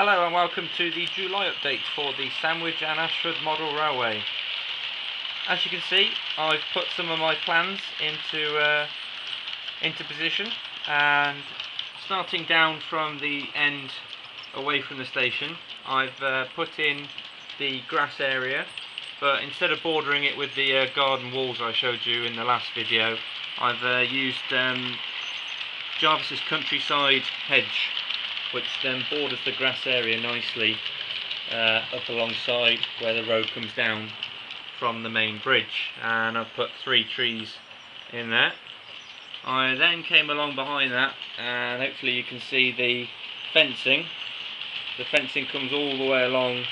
Hello and welcome to the July update for the Sandwich and Ashford Model Railway. As you can see, I've put some of my plans into position, and starting down from the end away from the station, I've put in the grass area, but instead of bordering it with the garden walls I showed you in the last video, I've used Jarvis's countryside hedge, which then borders the grass area nicely up alongside where the road comes down from the main bridge, and I've put 3 trees in there. I then came along behind that, and hopefully you can see the fencing. The fencing comes all the way along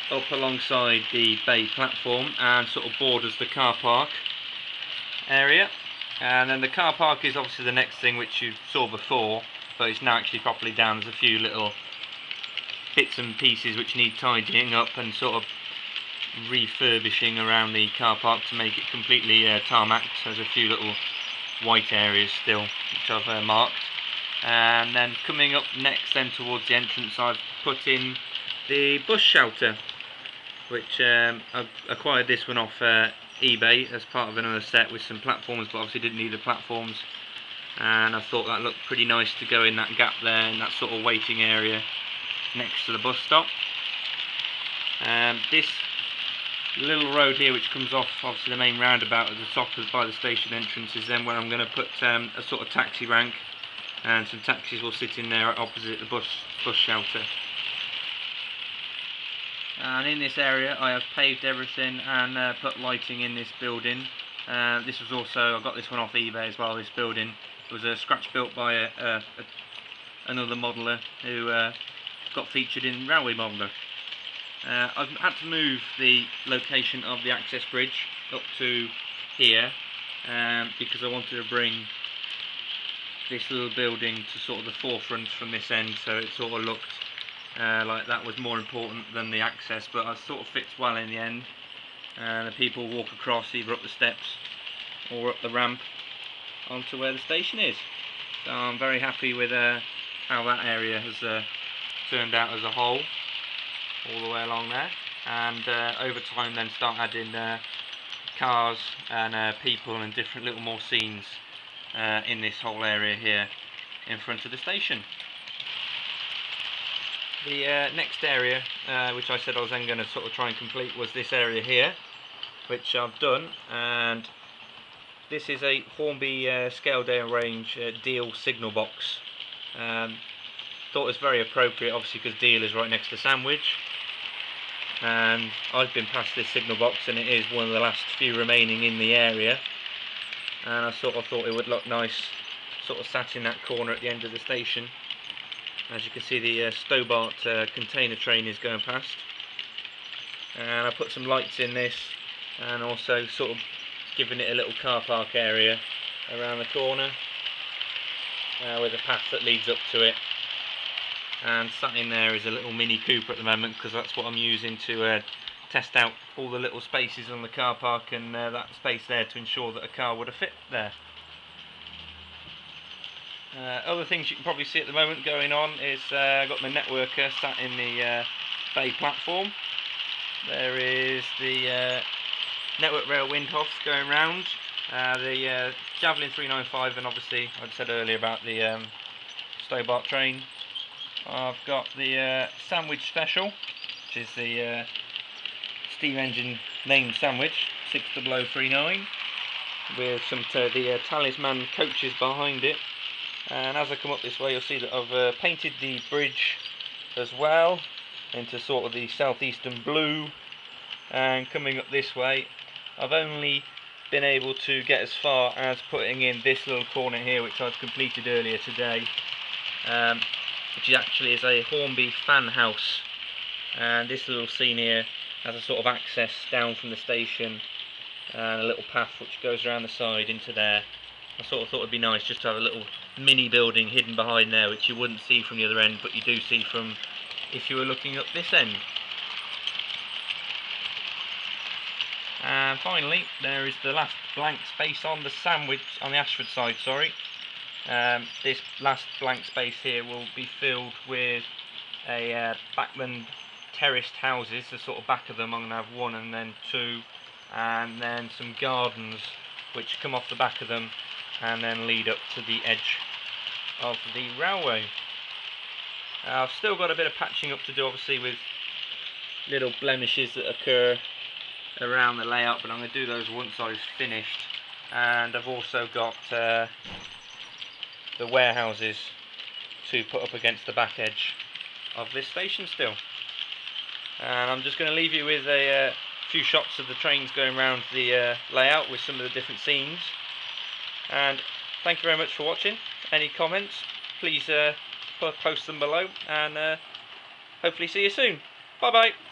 up alongside the bay platform and sort of borders the car park area. And then the car park is obviously the next thing, which you saw before, but it's now actually properly down. There's a few little bits and pieces which need tidying up and sort of refurbishing around the car park to make it completely tarmacked. There's a few little white areas still which I've marked. And then coming up next then towards the entrance, I've put in the bus shelter, which I've acquired this one off eBay as part of another set with some platforms, but obviously didn't need the platforms, and I thought that looked pretty nice to go in that gap there in that sort of waiting area next to the bus stop. This little road here, which comes off obviously the main roundabout at the top by the station entrance, is then where I'm going to put a sort of taxi rank, and some taxis will sit in there opposite the bus shelter. And in this area I have paved everything and put lighting in this building. This was also, I got this one off eBay as well. This building was a scratch built by another modeller who got featured in Railway Modeller. I've had to move the location of the access bridge up to here because I wanted to bring this little building to sort of the forefront from this end, so it sort of looked like that was more important than the access, but it sort of fits well in the end. The people walk across either up the steps or up the ramp onto where the station is. So I'm very happy with how that area has turned out as a whole, all the way along there. And over time then start adding cars and people and different little more scenes in this whole area here in front of the station. The next area, which I said I was then going to sort of try and complete, was this area here, which I've done. And this is a Hornby scale down range Deal signal box. Thought it was very appropriate, obviously, because Deal is right next to Sandwich, and I've been past this signal box and it is one of the last few remaining in the area, and I sort of thought it would look nice sort of sat in that corner at the end of the station. As you can see, the Stobart container train is going past, and I put some lights in this and also sort of giving it a little car park area around the corner with a path that leads up to it. And sat in there is a little Mini Cooper at the moment, because that's what I'm using to test out all the little spaces on the car park, and that space there to ensure that a car would have fit there. Other things you can probably see at the moment going on is I've got my networker sat in the bay platform. There is the Network Rail Windhoff going round, the Javelin 395, and obviously I said earlier about the Stobart train. I've got the Sandwich Special, which is the steam engine named Sandwich 60039, with some the Talisman coaches behind it. And as I come up this way, you'll see that I've painted the bridge as well into sort of the southeastern blue. And coming up this way, I've only been able to get as far as putting in this little corner here, which I've completed earlier today, which actually is a Hornby fan house. And this little scene here has a sort of access down from the station and a little path which goes around the side into there. I sort of thought it'd be nice just to have a little mini building hidden behind there, which you wouldn't see from the other end, but you do see from if you were looking up this end. And finally, there is the last blank space on the Sandwich, on the Ashford side, sorry. This last blank space here will be filled with a backland terraced houses. The sort of back of them I'm going to have one and then two, and then some gardens which come off the back of them and then lead up to the edge of the railway. I've still got a bit of patching up to do, obviously, with little blemishes that occur around the layout, but I'm going to do those once I've finished. And I've also got the warehouses to put up against the back edge of this station still. And I'm just going to leave you with a few shots of the trains going around the layout with some of the different scenes. And thank you very much for watching. Any comments, please post them below, and hopefully see you soon. Bye bye.